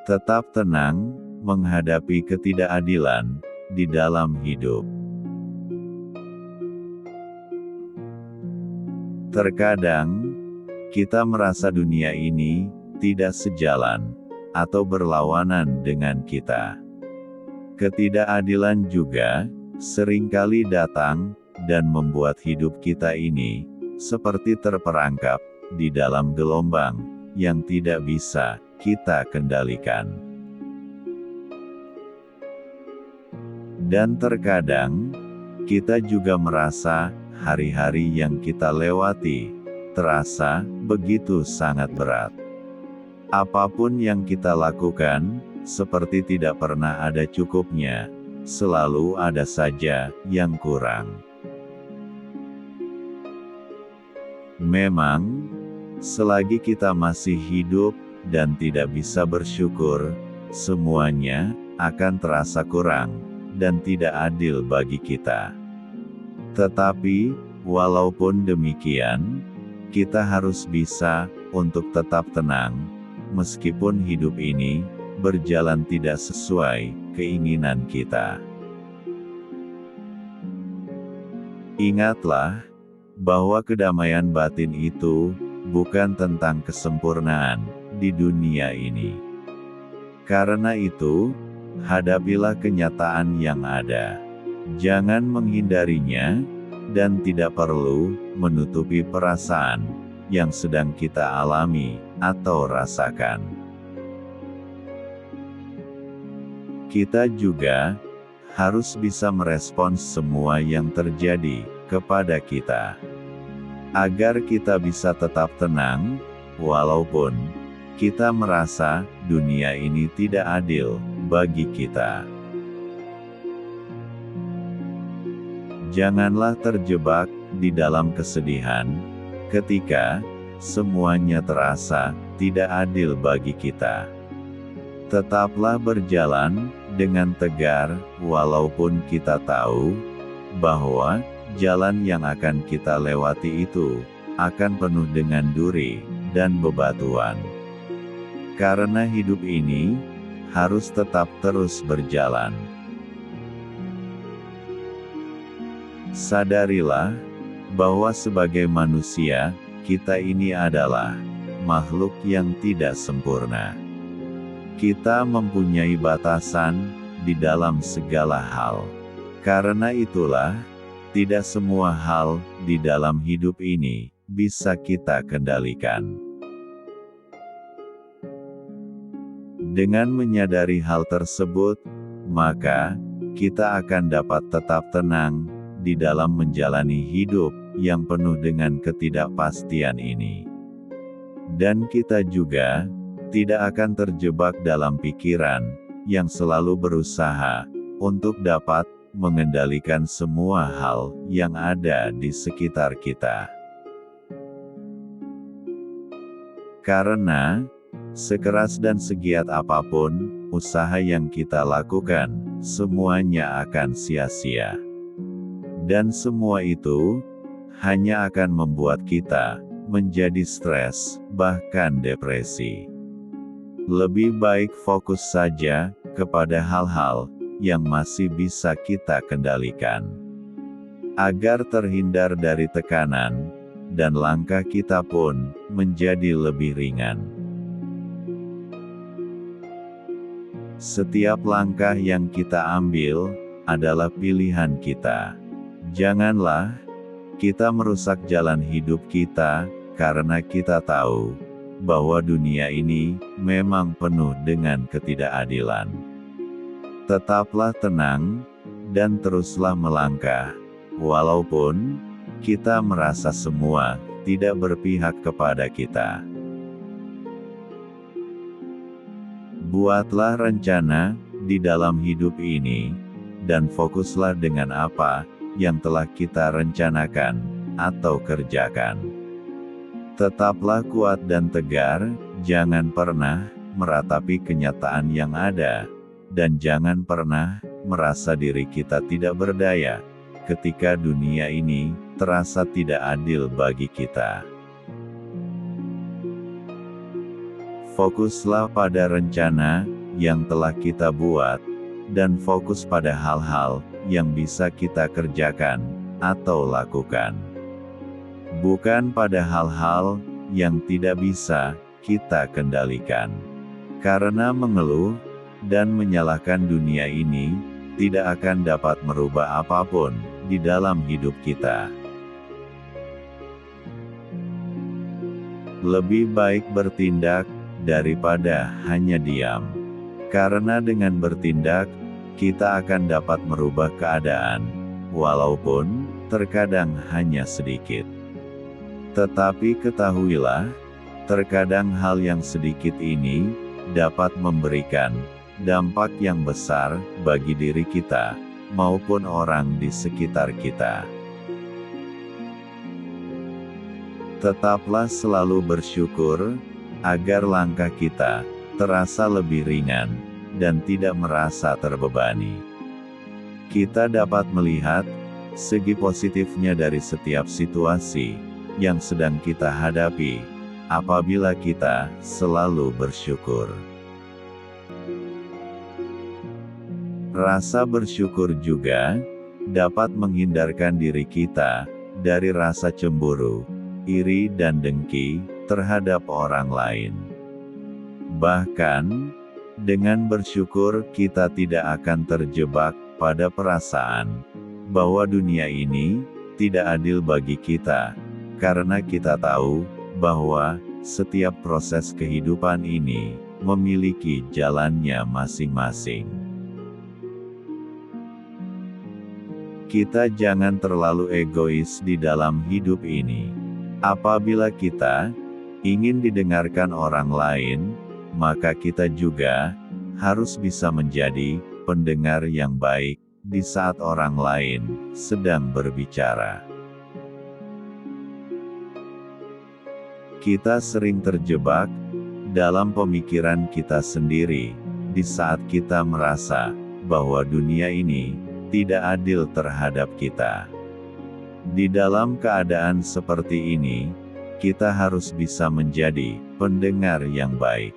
Tetap tenang menghadapi ketidakadilan di dalam hidup. Terkadang, kita merasa dunia ini tidak sejalan atau berlawanan dengan kita. Ketidakadilan juga seringkali datang dan membuat hidup kita ini seperti terperangkap di dalam gelombang yang tidak bisa kita kendalikan. Dan terkadang, kita juga merasa hari-hari yang kita lewati terasa begitu sangat berat. Apapun yang kita lakukan, seperti tidak pernah ada cukupnya, selalu ada saja yang kurang. Memang, selagi kita masih hidup dan tidak bisa bersyukur, semuanya akan terasa kurang dan tidak adil bagi kita. Tetapi, walaupun demikian, kita harus bisa untuk tetap tenang, meskipun hidup ini berjalan tidak sesuai keinginan kita. Ingatlah bahwa kedamaian batin itu bukan tentang kesempurnaan di dunia ini. Karena itu, hadapilah kenyataan yang ada. Jangan menghindarinya, dan tidak perlu menutupi perasaan yang sedang kita alami atau rasakan. Kita juga harus bisa merespons semua yang terjadi kepada kita, agar kita bisa tetap tenang, walaupun kita merasa dunia ini tidak adil bagi kita. Janganlah terjebak di dalam kesedihan ketika semuanya terasa tidak adil bagi kita. Tetaplah berjalan dengan tegar, walaupun kita tahu bahwa jalan yang akan kita lewati itu akan penuh dengan duri dan bebatuan. Karena hidup ini harus tetap terus berjalan. Sadarilah bahwa sebagai manusia, kita ini adalah makhluk yang tidak sempurna. Kita mempunyai batasan di dalam segala hal. Karena itulah, tidak semua hal di dalam hidup ini bisa kita kendalikan. Dengan menyadari hal tersebut, maka kita akan dapat tetap tenang di dalam menjalani hidup yang penuh dengan ketidakpastian ini. Dan kita juga tidak akan terjebak dalam pikiran yang selalu berusaha untuk dapat mengendalikan semua hal yang ada di sekitar kita. Karena sekeras dan segiat apapun usaha yang kita lakukan, semuanya akan sia-sia. Dan semua itu hanya akan membuat kita menjadi stres, bahkan depresi. Lebih baik fokus saja kepada hal-hal yang masih bisa kita kendalikan, agar terhindar dari tekanan, dan langkah kita pun menjadi lebih ringan. Setiap langkah yang kita ambil adalah pilihan kita. Janganlah kita merusak jalan hidup kita karena kita tahu bahwa dunia ini memang penuh dengan ketidakadilan. Tetaplah tenang dan teruslah melangkah, walaupun kita merasa semua tidak berpihak kepada kita. Buatlah rencana di dalam hidup ini, dan fokuslah dengan apa yang telah kita rencanakan atau kerjakan. Tetaplah kuat dan tegar, jangan pernah meratapi kenyataan yang ada, dan jangan pernah merasa diri kita tidak berdaya ketika dunia ini terasa tidak adil bagi kita. Fokuslah pada rencana yang telah kita buat, dan fokus pada hal-hal yang bisa kita kerjakan atau lakukan. Bukan pada hal-hal yang tidak bisa kita kendalikan. Karena mengeluh dan menyalahkan dunia ini tidak akan dapat merubah apapun di dalam hidup kita. Lebih baik bertindak daripada hanya diam. Karena dengan bertindak, kita akan dapat merubah keadaan, walaupun terkadang hanya sedikit. Tetapi ketahuilah, terkadang hal yang sedikit ini dapat memberikan dampak yang besar bagi diri kita maupun orang di sekitar kita. Tetaplah selalu bersyukur, agar langkah kita terasa lebih ringan, dan tidak merasa terbebani. Kita dapat melihat segi positifnya dari setiap situasi yang sedang kita hadapi, apabila kita selalu bersyukur. Rasa bersyukur juga dapat menghindarkan diri kita dari rasa cemburu, iri dan dengki terhadap orang lain. Bahkan, dengan bersyukur kita tidak akan terjebak pada perasaan bahwa dunia ini tidak adil bagi kita, karena kita tahu bahwa setiap proses kehidupan ini memiliki jalannya masing-masing. Kita jangan terlalu egois di dalam hidup ini. Apabila kita ingin didengarkan orang lain, maka kita juga harus bisa menjadi pendengar yang baik di saat orang lain sedang berbicara. Kita sering terjebak dalam pemikiran kita sendiri di saat kita merasa bahwa dunia ini tidak adil terhadap kita. Di dalam keadaan seperti ini, kita harus bisa menjadi pendengar yang baik.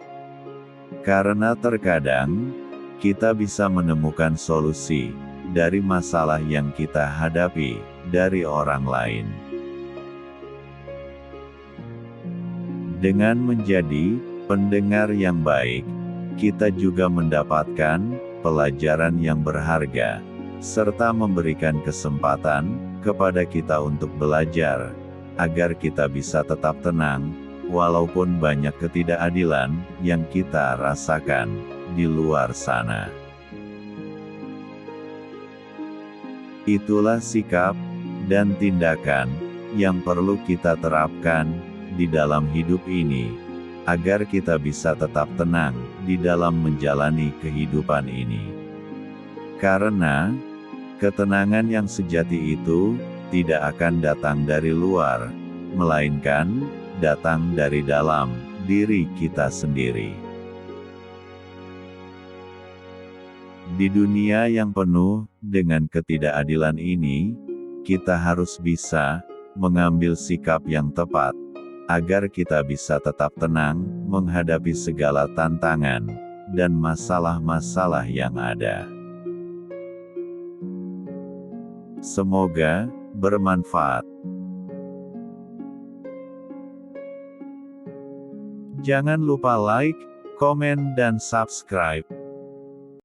Karena terkadang, kita bisa menemukan solusi dari masalah yang kita hadapi dari orang lain. Dengan menjadi pendengar yang baik, kita juga mendapatkan pelajaran yang berharga, serta memberikan kesempatan kepada kita untuk belajar, agar kita bisa tetap tenang, walaupun banyak ketidakadilan yang kita rasakan di luar sana. Itulah sikap dan tindakan yang perlu kita terapkan di dalam hidup ini, agar kita bisa tetap tenang di dalam menjalani kehidupan ini. Karena ketenangan yang sejati itu tidak akan datang dari luar, melainkan datang dari dalam diri kita sendiri. Di dunia yang penuh dengan ketidakadilan ini, kita harus bisa mengambil sikap yang tepat, agar kita bisa tetap tenang menghadapi segala tantangan dan masalah-masalah yang ada. Semoga bermanfaat. Jangan lupa like, komen dan subscribe.